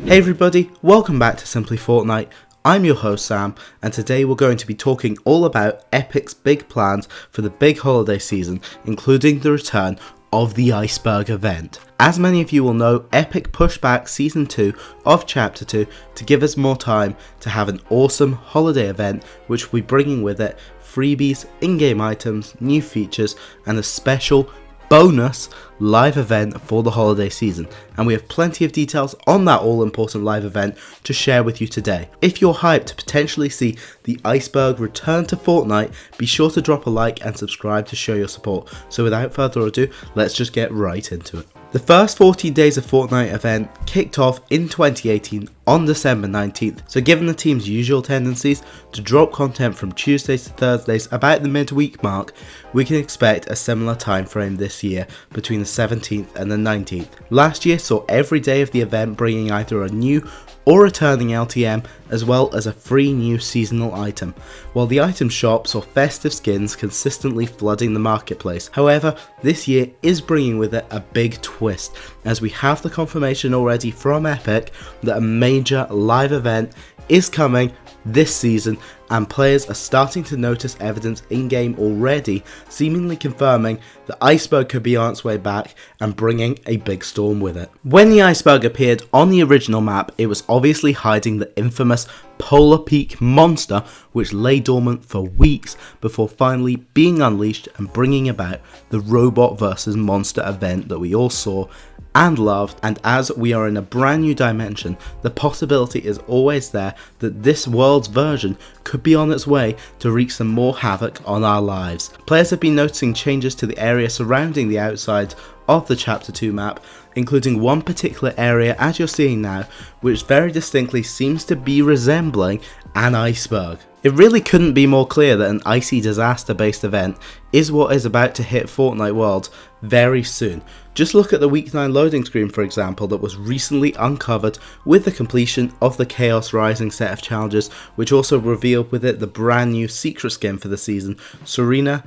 Hey everybody, welcome back to Simply Fortnite. I'm your host Sam, and today we're going to be talking all about Epic's big plans for the big holiday season, including the return of the ICEBERG event. As many of you will know, Epic pushed back Season 2 of Chapter 2 to give us more time to have an awesome holiday event which will be bringing with it freebies, in-game items, new features, and a special bonus live event for the holiday season, and we have plenty of details on that all important live event to share with you today. If you're hyped to potentially see the ICEBERG return to Fortnite, be sure to drop a like and subscribe to show your support. So without further ado, let's just get right into it. The first 14 days of Fortnite event kicked off in 2018 on December 19th, so given the team's usual tendencies to drop content from Tuesdays to Thursdays about the midweek mark, we can expect a similar time frame this year between the 17th and the 19th. Last year saw every day of the event bringing either a new or returning LTM, as well as a free new seasonal item, while the item shop saw festive skins consistently flooding the marketplace. However, this year is bringing with it a big twist, as we have the confirmation already from Epic that a major live event is coming this season, and players are starting to notice evidence in-game already, seemingly confirming that ICEBERG could be on its way back and bringing a big storm with it. When the ICEBERG appeared on the original map, it was obviously hiding the infamous Polar Peak monster, which lay dormant for weeks before finally being unleashed and bringing about the robot versus monster event that we all saw and loved. And as we are in a brand new dimension, the possibility is always there that this world's version could be on its way to wreak some more havoc on our lives. Players have been noticing changes to the area surrounding the outside of the Chapter 2 map, including one particular area, as you're seeing now, which very distinctly seems to be resembling an iceberg. It really couldn't be more clear that an icy disaster based event is what is about to hit Fortnite Worlds very soon. Just look at the Week 9 loading screen, for example, that was recently uncovered with the completion of the Chaos Rising set of challenges, which also revealed with it the brand new secret skin for the season, Serena.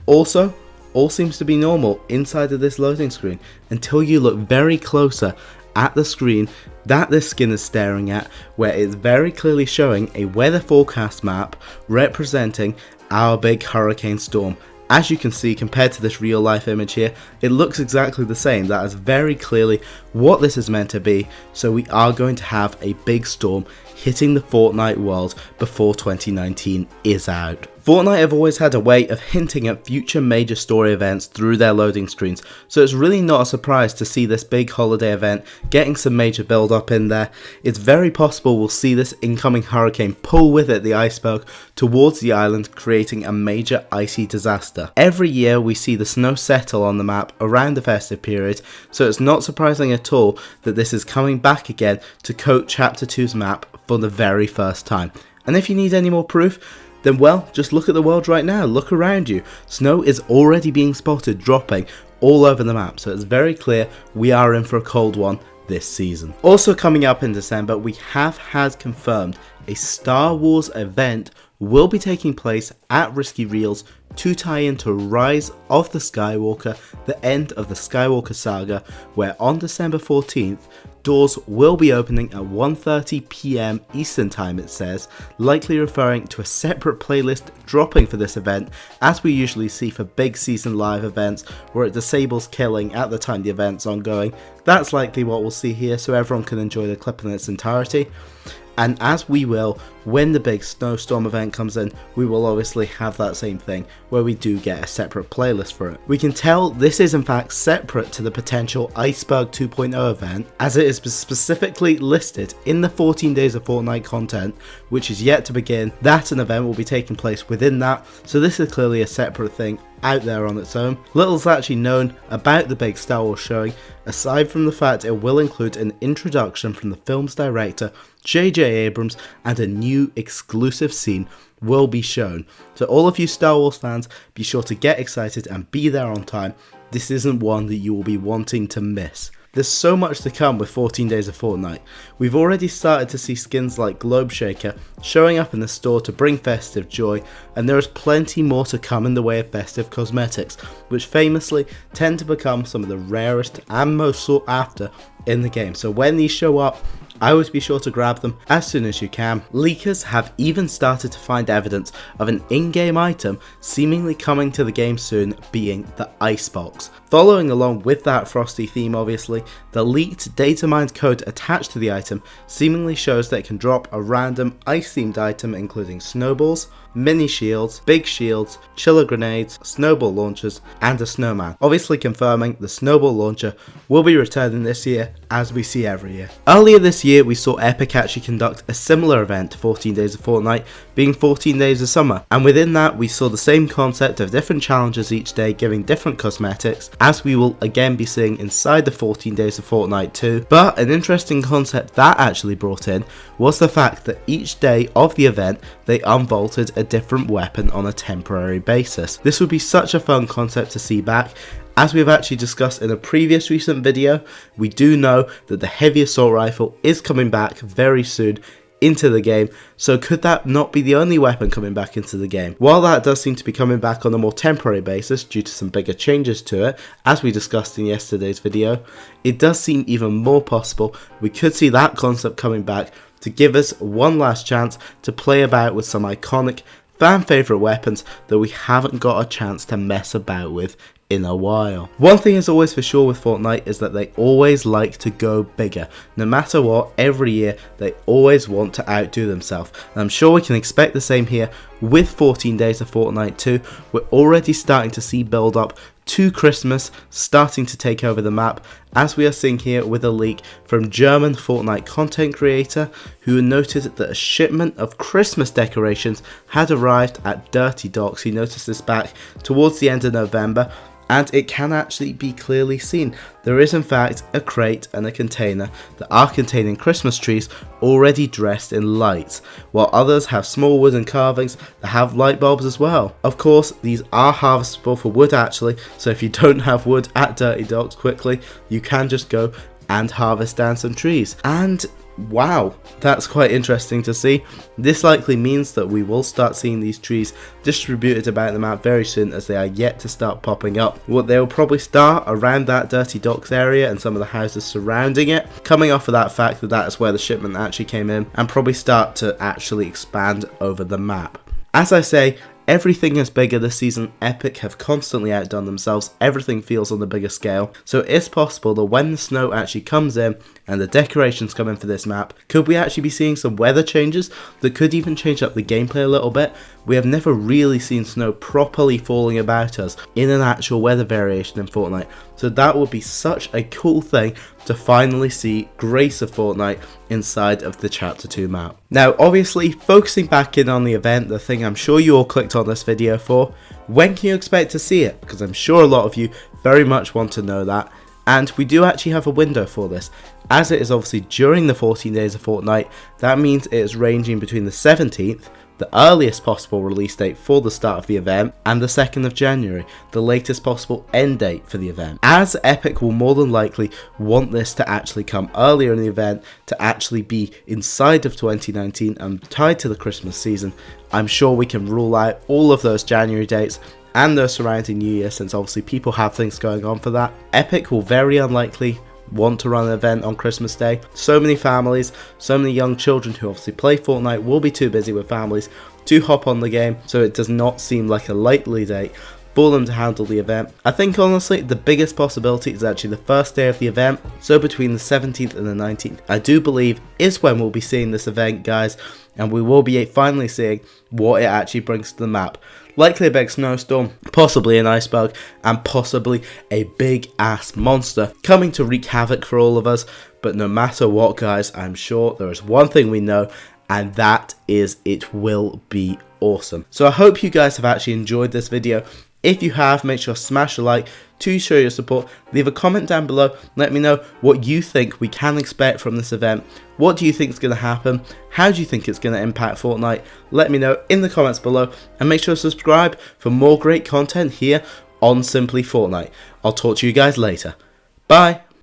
Also, all seems to be normal inside of this loading screen until you look very closer at the screen that this skin is staring at, where it's very clearly showing a weather forecast map representing our big hurricane storm. As you can see, compared to this real life image here, it looks exactly the same. That is very clearly what this is meant to be, so we are going to have a big storm hitting the Fortnite world before 2019 is out. Fortnite have always had a way of hinting at future major story events through their loading screens, so it's really not a surprise to see this big holiday event getting some major build up in there. It's very possible we'll see this incoming hurricane pull with it the iceberg towards the island, creating a major icy disaster. Every year we see the snow settle on the map around the festive period, so it's not surprising at all that this is coming back again to coat Chapter 2's map for the very first time. And if you need any more proof, then well, just look at the world right now, look around you. Snow is already being spotted dropping all over the map, so it's very clear we are in for a cold one this season. Also coming up in December, we have had confirmed a Star Wars event will be taking place at Risky Reels to tie into Rise of the Skywalker, the end of the Skywalker saga, where on December 14th, doors will be opening at 1:30 PM Eastern Time, it says, likely referring to a separate playlist dropping for this event, as we usually see for big season live events where it disables killing at the time the event's ongoing. That's likely what we'll see here, so everyone can enjoy the clip in its entirety. And as we will, when the big snowstorm event comes in, we will obviously have that same thing, where we do get a separate playlist for it. We can tell this is in fact separate to the potential ICEBERG 2.0 event, as it is specifically listed in the 14 days of Fortnite content, which is yet to begin. That an event will be taking place within that, so this is clearly a separate thing out there on its own. Little's actually known about the big Star Wars showing, aside from the fact it will include an introduction from the film's director J.J. Abrams, and a new exclusive scene will be shown. So all of you Star Wars fans, be sure to get excited and be there on time. This isn't one that you will be wanting to miss. There's so much to come with 14 days of Fortnite. We've already started to see skins like Globe Shaker showing up in the store to bring festive joy, and there is plenty more to come in the way of festive cosmetics, which famously tend to become some of the rarest and most sought after in the game. So when these show up, always be sure to grab them as soon as you can. Leakers have even started to find evidence of an in-game item seemingly coming to the game soon, being the Icebox. Following along with that frosty theme obviously, the leaked data mined code attached to the item seemingly shows that it can drop a random ice themed item including snowballs, mini shields, big shields, chiller grenades, snowball launchers, and a snowman. Obviously confirming the snowball launcher will be returning this year, as we see every year. Earlier this year we saw Epic actually conduct a similar event to 14 Days of Fortnite, being 14 Days of Summer, and within that we saw the same concept of different challenges each day giving different cosmetics, as we will again be seeing inside the 14 Days of Fortnite too. But an interesting concept that actually brought in was the fact that each day of the event they unvaulted a different weapon on a temporary basis. This would be such a fun concept to see back. As we've actually discussed in a previous recent video, we do know that the heavy assault rifle is coming back very soon into the game, so could that not be the only weapon coming back into the game? While that does seem to be coming back on a more temporary basis due to some bigger changes to it, as we discussed in yesterday's video, it does seem even more possible we could see that concept coming back to give us one last chance to play about with some iconic fan favourite weapons that we haven't got a chance to mess about with in a while. One thing is always for sure with Fortnite is that they always like to go bigger. No matter what, every year they always want to outdo themselves. And I'm sure we can expect the same here with 14 Days of Fortnite 2. We're already starting to see build up to Christmas starting to take over the map, as we are seeing here with a leak from German Fortnite content creator who noted that a shipment of Christmas decorations had arrived at Dirty Docks. He noticed this back towards the end of November, and it can actually be clearly seen. There is in fact a crate and a container that are containing Christmas trees already dressed in lights, while others have small wooden carvings that have light bulbs as well. Of course, these are harvestable for wood actually, so if you don't have wood at Dirty Docks quickly, you can just go and harvest down some trees. And wow, that's quite interesting to see. This likely means that we will start seeing these trees distributed about the map very soon, as they are yet to start popping up. What they will probably start around that Dirty Docks area and some of the houses surrounding it, coming off of that fact that that is where the shipment actually came in, and probably start to actually expand over the map. As I say, everything is bigger this season. Epic have constantly outdone themselves. Everything feels on the bigger scale. So it's possible that when the snow actually comes in and the decorations come in for this map, could we actually be seeing some weather changes that could even change up the gameplay a little bit? We have never really seen snow properly falling about us in an actual weather variation in Fortnite. So that would be such a cool thing to finally see grace of Fortnite inside of the Chapter 2 map. Now obviously, focusing back in on the event, the thing I'm sure you all clicked on this video for, when can you expect to see it? Because I'm sure a lot of you very much want to know that, and we do actually have a window for this. As it is obviously during the 14 Days of Fortnite, that means it is ranging between the 17th, the earliest possible release date for the start of the event, and the 2nd of January, the latest possible end date for the event. As Epic will more than likely want this to actually come earlier in the event, to actually be inside of 2019 and tied to the Christmas season, I'm sure we can rule out all of those January dates and those surrounding New Year, since obviously people have things going on for that. Epic will very unlikely want to run an event on Christmas Day. So many families, so many young children who obviously play Fortnite will be too busy with families to hop on the game, so it does not seem like a likely date for them to handle the event. I think honestly the biggest possibility is actually the first day of the event, so between the 17th and the 19th, I do believe is when we'll be seeing this event, guys, and we will be finally seeing what it actually brings to the map. Likely a big snowstorm, possibly an iceberg, and possibly a big ass monster coming to wreak havoc for all of us. But no matter what, guys, I'm sure there is one thing we know, and that is it will be awesome. So I hope you guys have actually enjoyed this video. If you have, make sure to smash a like to show your support. Leave a comment down below. Let me know what you think we can expect from this event. What do you think is going to happen? How do you think it's going to impact Fortnite? Let me know in the comments below, and make sure to subscribe for more great content here on Simply Fortnite. I'll talk to you guys later. Bye.